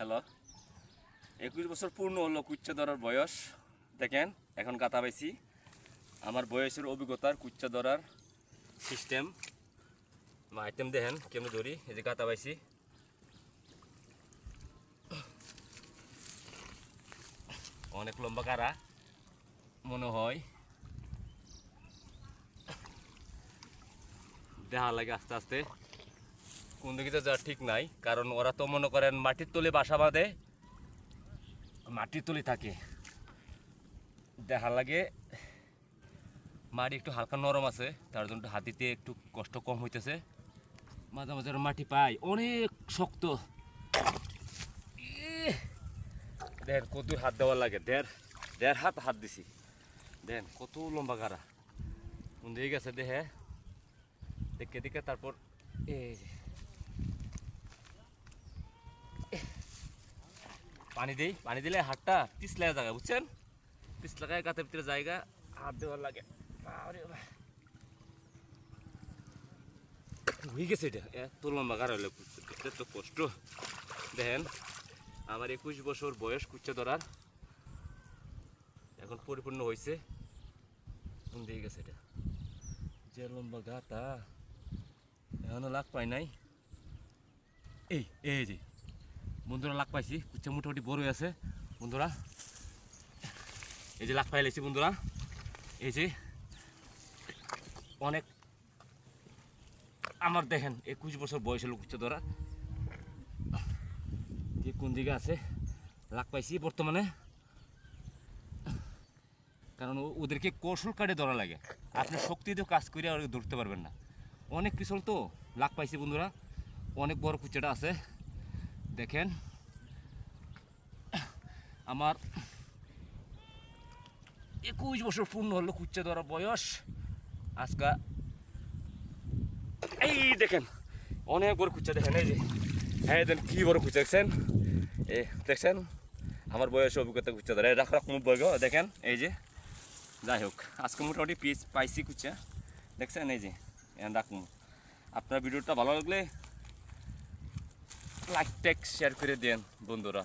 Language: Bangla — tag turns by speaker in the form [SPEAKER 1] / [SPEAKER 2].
[SPEAKER 1] হ্যালো, 21 বছর পূর্ণ হলো কুচ্চা ধরার বয়স। দেখেন এখন গাতা পাইছি। আমার বয়সের অভিজ্ঞতার কুচ্চা ধরার সিস্টেম বা আইটেম দেখেন কেমন ধরি। এই যে গাতা পাইছি, অনেক লম্বা কারা মনে হয়, দেখা লাগে আস্তে আস্তে কোন দিকে তো যাওয়ার ঠিক নাই। কারণ ওরা তো মনে করেন মাটির তলে বাসা বাঁধে, মাটির তলে থাকে। দেখা লাগে মাটি একটু হালকা নরম আছে, তার জন্য হাতিতে একটু কষ্ট কম হইতেছে। মাঝে মাঝে মাটি পাই অনেক শক্ত। দেড় কত হাত দেওয়ার লাগে, দেড় হাত দিছি। দেন কত লম্বা গাড়া কোন দিকে গেছে দেহে দেখে দেখে। তারপর এই যে পানি দিই, পানি দিলে হাতটা পিছলা জায়গা, বুঝছেন? পিছলাগায় গাতের ভিতরে জায়গা হাত দেওয়ার লাগে। হয়ে গেছে এটা, এত লম্বা গাড়া হলে তো কষ্ট। দেখেন আমার 21 বছর বয়স কুচ্চা ধরার, এখন পরিপূর্ণ হয়েছে। কোন দিয়ে গেছে এটা, যে লম্বা গাতা এখনো লাগ পাই নাই। এই এই যে বন্ধুরা লাগ পাইছি, কুচ্চা মোটামুটি বড় হয়ে আছে বন্ধুরা। এই যে লাগ পাই লাইছি বন্ধুরা, এই যে অনেক। আমার দেখেন 21 বছর বয়স হলো কুচ্চা ধরা, যে কোন দিকে আছে লাগ পাইছি বর্তমানে। কারণ ওদেরকে কৌশল কাটে ধরা লাগে, আপনি শক্তি দিয়ে কাজ করে ওদেরকে ধরতে পারবেন না। অনেক পিছল তো লাগ পাইছি বন্ধুরা, অনেক বড় কুচ্চাটা আছে। দেখেন আমার 21 বছর পূর্ণ হলো কুচ্চা ধরা বয়স আজকা। এই দেখেন অনেক বড় কুচ্চা, দেখেন এই যে, হ্যাঁ দেন কি বড় কুচ্চা দেখছেন, এই দেখছেন আমার বয়স অভিজ্ঞতা কুচ্চা ধরা রাখ রাখ মুখ বইগ। দেখেন এই যে, যাই হোক আজকে মোটামুটি পিস পাইছি কুচ্চা, দেখছেন এই যে রাখুন। আপনার ভিডিওটা ভালো লাগলে লাইক টেক শেয়ার করে দেন বন্ধুরা।